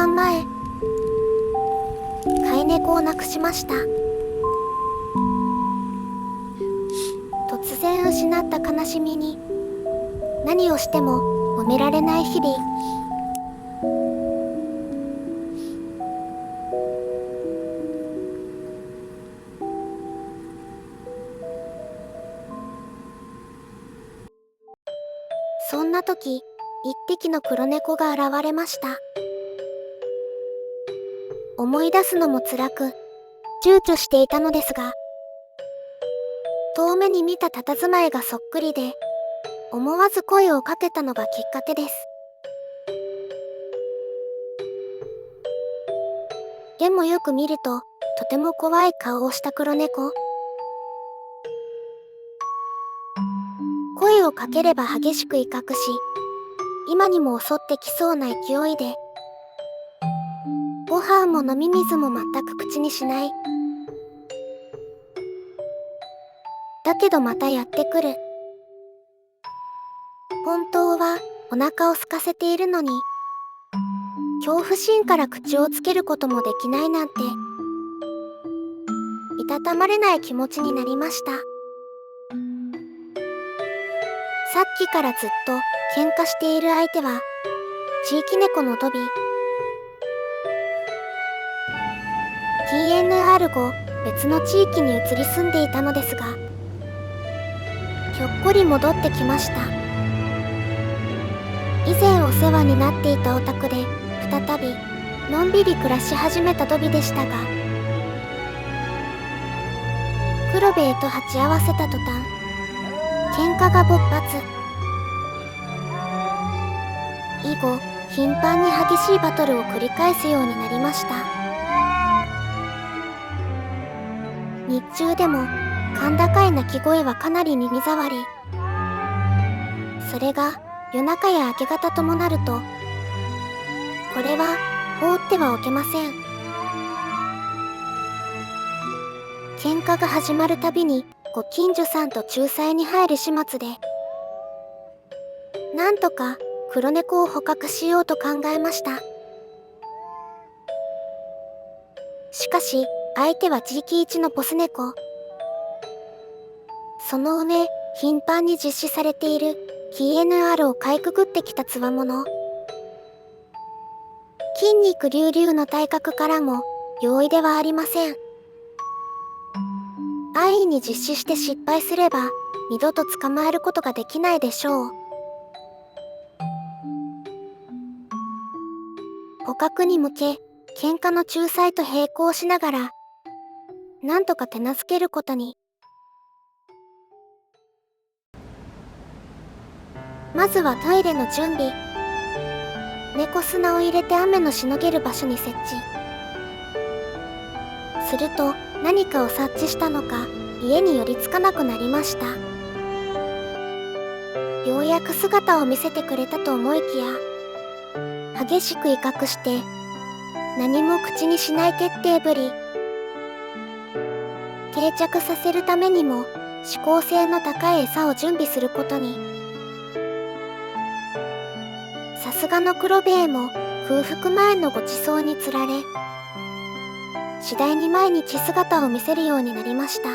半前、飼い猫を亡くしました。突然失った悲しみに、何をしても埋められない日々。そんな時、一匹の黒猫が現れました。思い出すのも辛く、躊躇していたのですが、遠目に見た佇まいがそっくりで、思わず声をかけたのがきっかけです。でもよく見ると、とても怖い顔をした黒猫。声をかければ激しく威嚇し、今にも襲ってきそうな勢いで、ご飯も飲み水も全く口にしない。だけどまたやってくる。本当はお腹を空かせているのに、恐怖心から口をつけることもできないなんて、いたたまれない気持ちになりました。さっきからずっと喧嘩している相手は、地域猫のドビー。TNR 後、別の地域に移り住んでいたのですが、ひょっこり戻ってきました。以前お世話になっていたお宅で、再び、のんびり暮らし始めたドビでしたが、黒部へと鉢合わせた途端、喧嘩が勃発。以後、頻繁に激しいバトルを繰り返すようになりました。日中でも、甲高い鳴き声はかなり耳障り。それが、夜中や明け方ともなると、これは、放ってはおけません。喧嘩が始まるたびに、ご近所さんと仲裁に入る始末で、なんとか黒猫を捕獲しようと考えました。しかし、相手は地域一のボス猫。その上、頻繁に実施されている TNR をかいくぐってきた強者。筋肉隆々の体格からも容易ではありません。安易に実施して失敗すれば、二度と捕まえることができないでしょう。捕獲に向け、喧嘩の仲裁と並行しながら、なんとか手なずけることに。まずはトイレの準備。猫砂を入れて雨のしのげる場所に設置。すると、何かを察知したのか、家に寄りつかなくなりました。ようやく姿を見せてくれたと思いきや、激しく威嚇して、何も口にしない徹底ぶり。定着させるためにも、指向性の高い餌を準備することに。さすがの黒兵衛も空腹前のごちそうにつられ、次第に毎日姿を見せるようになりました。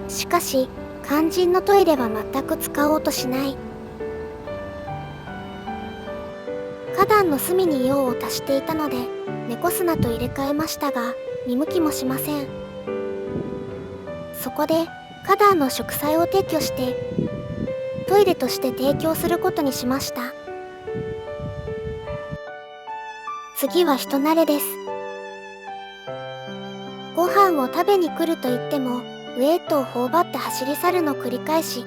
しかし、肝心のトイレは全く使おうとしない。花壇の隅に用を足していたので、猫砂と入れ替えましたが、見向きもしません。そこで、花壇の植栽を撤去して、トイレとして提供することにしました。次は人慣れです。ご飯を食べに来ると言っても、ウェイトを頬張って走り去るの繰り返し。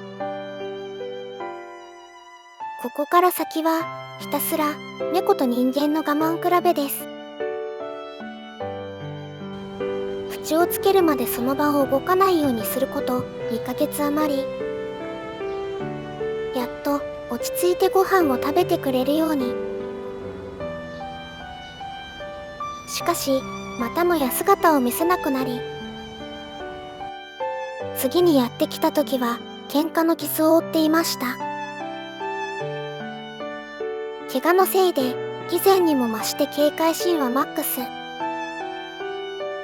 ここから先は、ひたすら猫と人間の我慢比べです。口をつけるまでその場を動かないようにすること2ヶ月余り。やっと落ち着いてご飯を食べてくれるように。しかし、またもや姿を見せなくなり、次にやってきた時は喧嘩の傷を負っていました。怪我のせいで以前にも増して警戒心はマックス。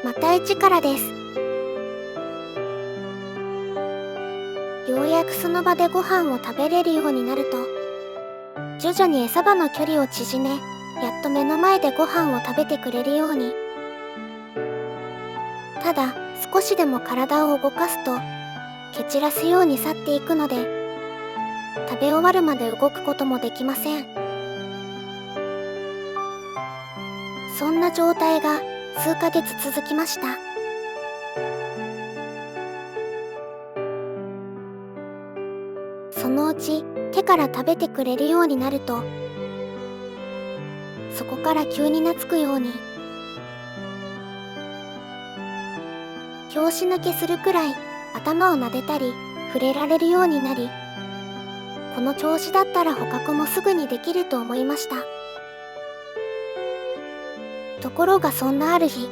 また一からです。ようやくその場でご飯を食べれるようになると、徐々に餌場の距離を縮め、やっと目の前でご飯を食べてくれるように。ただ少しでも体を動かすと蹴散らすように去っていくので、食べ終わるまで動くこともできません。そんな状態が数ヶ月続きました。そのうち手から食べてくれるようになると、そこから急に懐くように、拍子抜けするくらい頭を撫でたり触れられるようになり、この調子だったら捕獲もすぐにできると思いました。ところがそんなある日、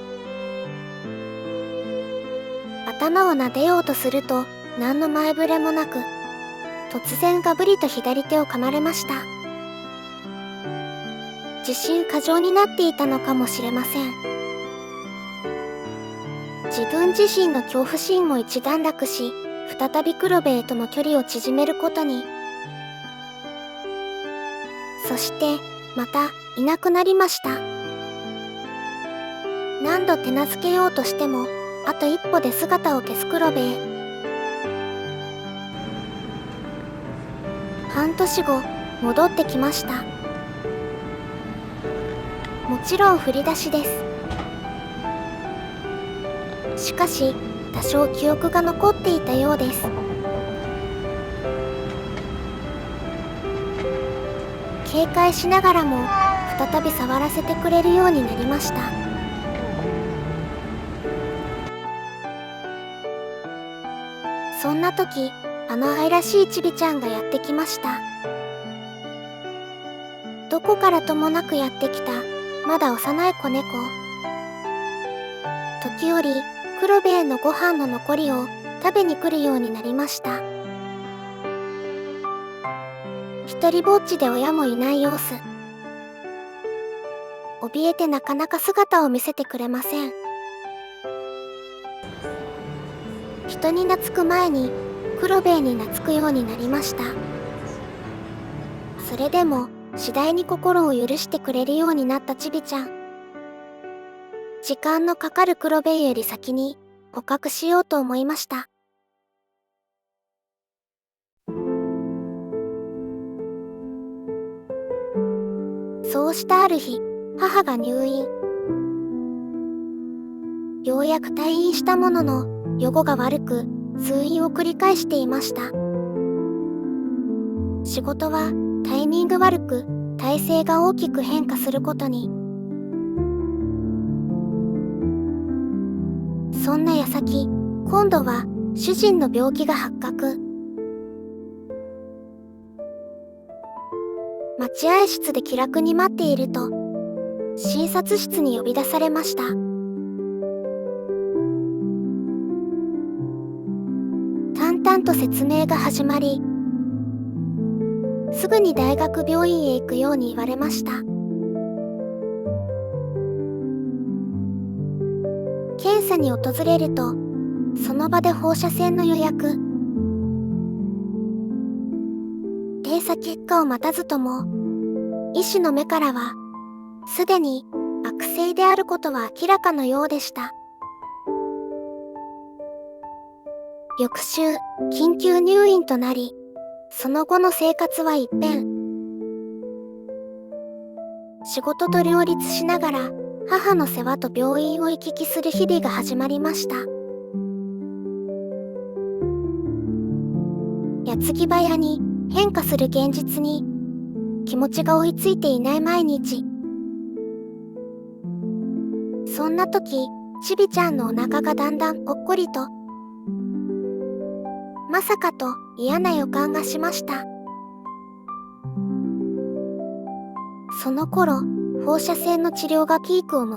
頭を撫でようとすると何の前触れもなく、突然ガブリと左手を噛まれました。自信過剰になっていたのかもしれません。自分自身の恐怖心も一段落し、再び黒部へとの距離を縮めることに。そしてまたいなくなりました。何度手なずけようとしても、あと一歩で姿を消す黒部へ。半年後、戻ってきました。もちろん振り出しです。しかし、多少記憶が残っていたようです。警戒しながらも、再び触らせてくれるようになりました。そんな時、あの愛らしいちびちゃんがやってきました。どこからともなくやってきた、まだ幼い子猫。時折、黒部へのご飯の残りを食べに来るようになりました。一人ぼっちで親もいない様子。怯えてなかなか姿を見せてくれません。人に懐く前に黒部に懐くようになりました。それでも次第に心を許してくれるようになったちびちゃん。時間のかかる黒部より先に捕獲しようと思いました。そうしたある日、母が入院。ようやく退院したものの、予後が悪く、通院を繰り返していました。仕事はタイミング悪く、体勢が大きく変化することに。そんな矢先、今度は主人の病気が発覚。待合室で気楽に待っていると、診察室に呼び出されました。淡々と説明が始まり、すぐに大学病院へ行くように言われました。検査に訪れると、その場で放射線の予約。検査結果を待たずとも、医師の目からは、すでに悪性であることは明らかのようでした。翌週、緊急入院となり、その後の生活は一変。仕事と両立しながら、母の世話と病院を行き来する日々が始まりました。矢継ぎ早に変化する現実に、気持ちが追いついていない毎日。そんな時、ちびちゃんのお腹がだんだんぽっこりと、まさかと嫌な予感がしました。その頃、放射線の治療がピークを迎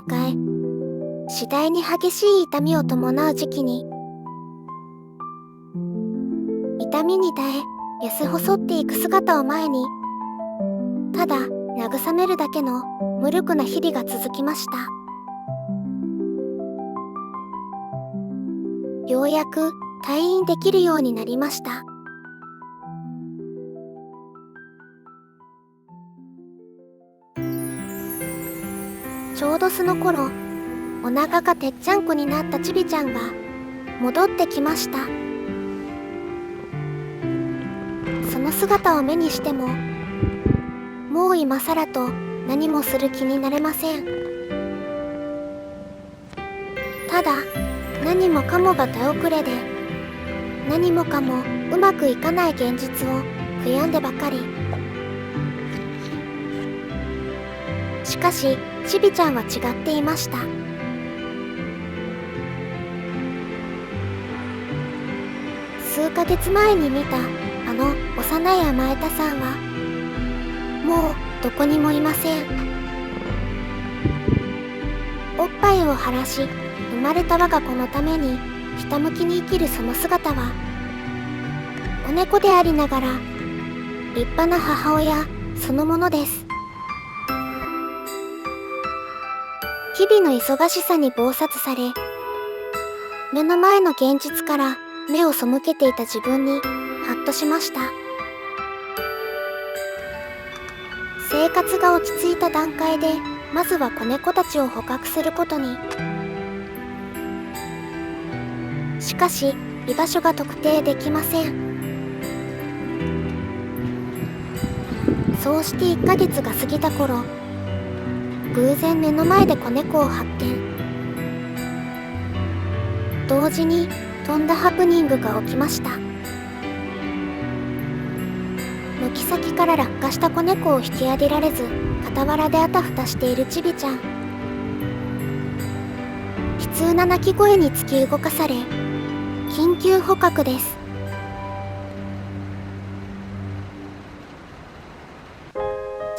え、次第に激しい痛みを伴う時期に、痛みに耐え、痩せ細っていく姿を前に、ただ慰めるだけの無力な日々が続きました。ようやく退院できるようになりました。ちょうどその頃、お腹がてっちゃんこになったちびちゃんが戻ってきました。その姿を目にしても、もう今更と何もする気になれません。ただ、何もかもが手遅れで、何もかもうまくいかない現実を悔やんでばかり。しかし、ちびちゃんは違っていました。数ヶ月前に見たあの幼い甘えたさんは、もうどこにもいません。おっぱいを晴らし、生まれた我が子のためにひたむきに生きるその姿は、子猫でありながら立派な母親そのものです。日々の忙しさに忙殺され、目の前の現実から目を背けていた自分にハッとしました。生活が落ち着いた段階で、まずは子猫たちを捕獲することに。しかし、居場所が特定できません。そうして1ヶ月が過ぎた頃、偶然目の前で子猫を発見。同時にとんだハプニングが起きました。軒先から落下した子猫を引き上げられず、傍らであたふたしているちびちゃん。悲痛な鳴き声に突き動かされ、緊急捕獲です。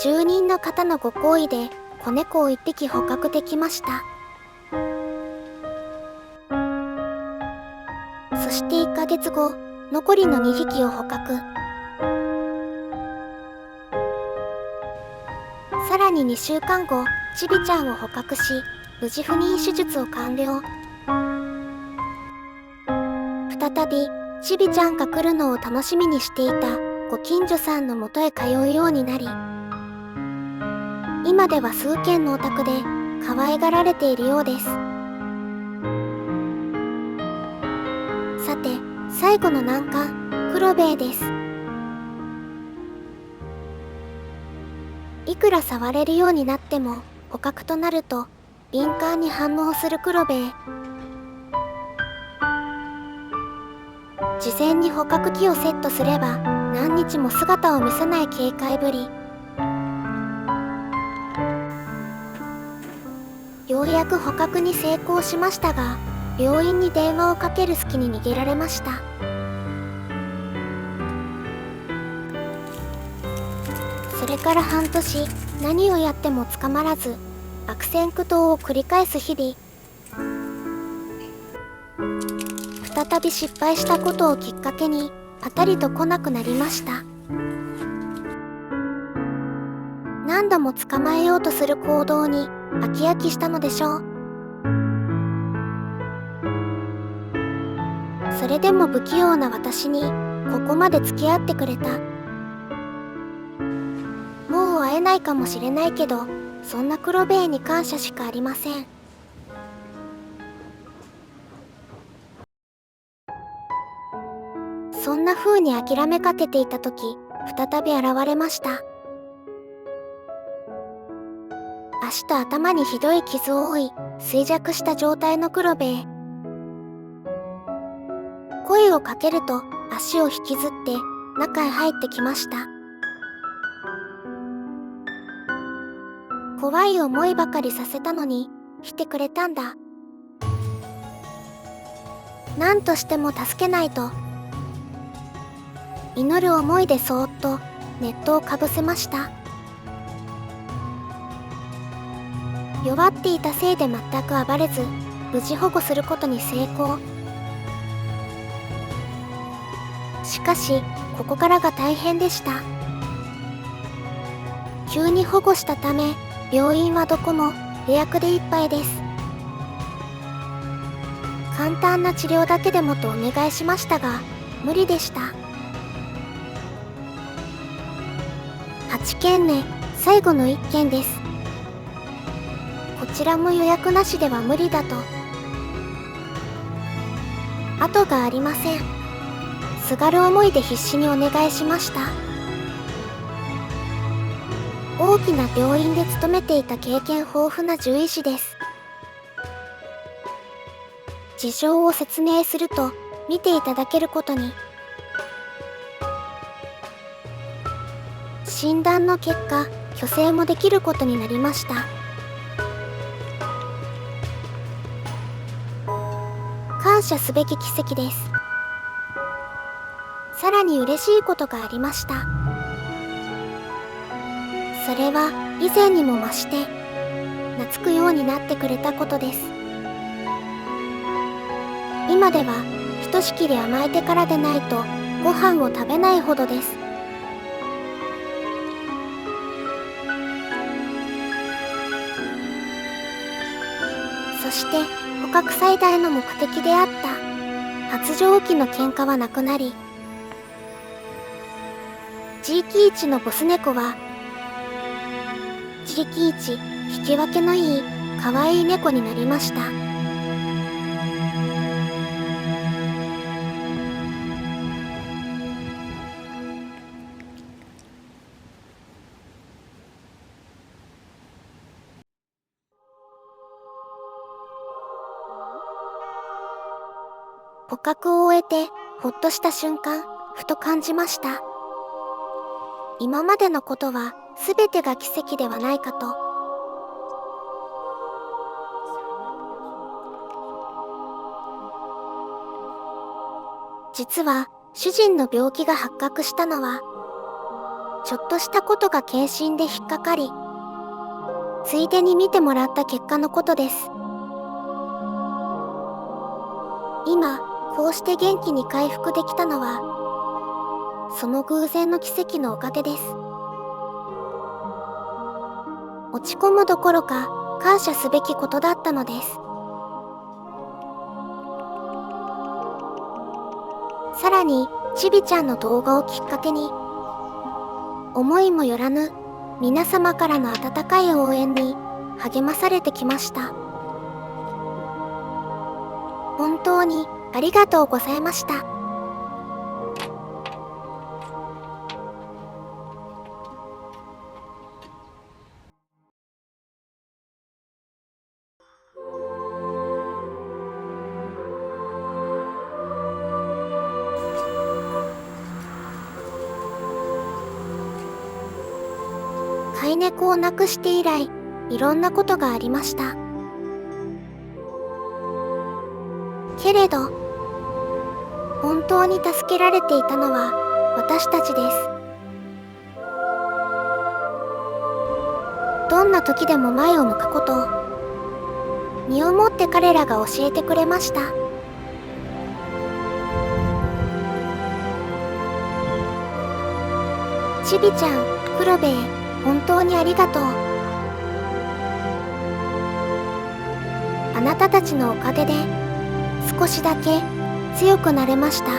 住人の方のご厚意で子猫を1匹捕獲できました。そして1ヶ月後、残りの2匹を捕獲。さらに2週間後、ちびちゃんを捕獲し、無事不妊手術を完了。再び、ちびちゃんが来るのを楽しみにしていたご近所さんのもとへ通うようになり、今では数軒のお宅で可愛がられているようです。さて、最後の難関、クロベエです。いくら触れるようになっても、捕獲となると敏感に反応するクロベエ。事前に捕獲器をセットすれば何日も姿を見せない警戒ぶり。ようやく捕獲に成功しましたが、病院に電話をかける隙に逃げられました。それから半年、何をやっても捕まらず、悪戦苦闘を繰り返す日々。再び失敗したことをきっかけに、パタリと来なくなりました。何度も捕まえようとする行動に飽き飽きしたのでしょう。それでも不器用な私にここまで付き合ってくれた。もう会えないかもしれないけど、そんなクロベエに感謝しかありません。そんな風に諦めかけていた時、再び現れました。足と頭にひどい傷を負い、衰弱した状態のクロベエ。声をかけると足を引きずって中へ入ってきました。怖い思いばかりさせたのに来てくれたんだ。何としても助けないと。祈る思いでそーっとネットをかぶせました。弱っていたせいで全く暴れず、無事保護することに成功。しかし、ここからが大変でした。急に保護したため、病院はどこも予約でいっぱいです。簡単な治療だけでもとお願いしましたが、無理でした。8件目、最後の1件です。こちらも予約なしでは無理だと。後がありません。すがる思いで必死にお願いしました。大きな病院で勤めていた経験豊富な獣医師です。事情を説明すると、見ていただけることに。診断の結果、去勢もできることになりました。感謝すべき奇跡です。さらに嬉しいことがありました。それは以前にも増して懐くようになってくれたことです。今ではひとしきり甘えてからでないとご飯を食べないほどです。そして捕獲最大の目的であった発情期の喧嘩はなくなり、地域一のボス猫は地域一引き分けのいい可愛い猫になりました。捕獲を終えてほっとした瞬間、ふと感じました。今までのことは全てが奇跡ではないかと。実は主人の病気が発覚したのはちょっとしたことが検診で引っかかり、ついでに見てもらった結果のことです。今こうして元気に回復できたのはその偶然の奇跡のおかげです。落ち込むどころか感謝すべきことだったのです。さらにちびちゃんの動画をきっかけに思いもよらぬ皆様からの温かい応援に励まされてきました。本当にありがとうございました。飼い猫を亡くして以来、いろんなことがありました。けれど、本当に助けられていたのは私たちです。どんな時でも前を向くことを、身をもって彼らが教えてくれました。ちびちゃん、黒部へ本当にありがとう。あなたたちのおかげで少しだけ強くなれました。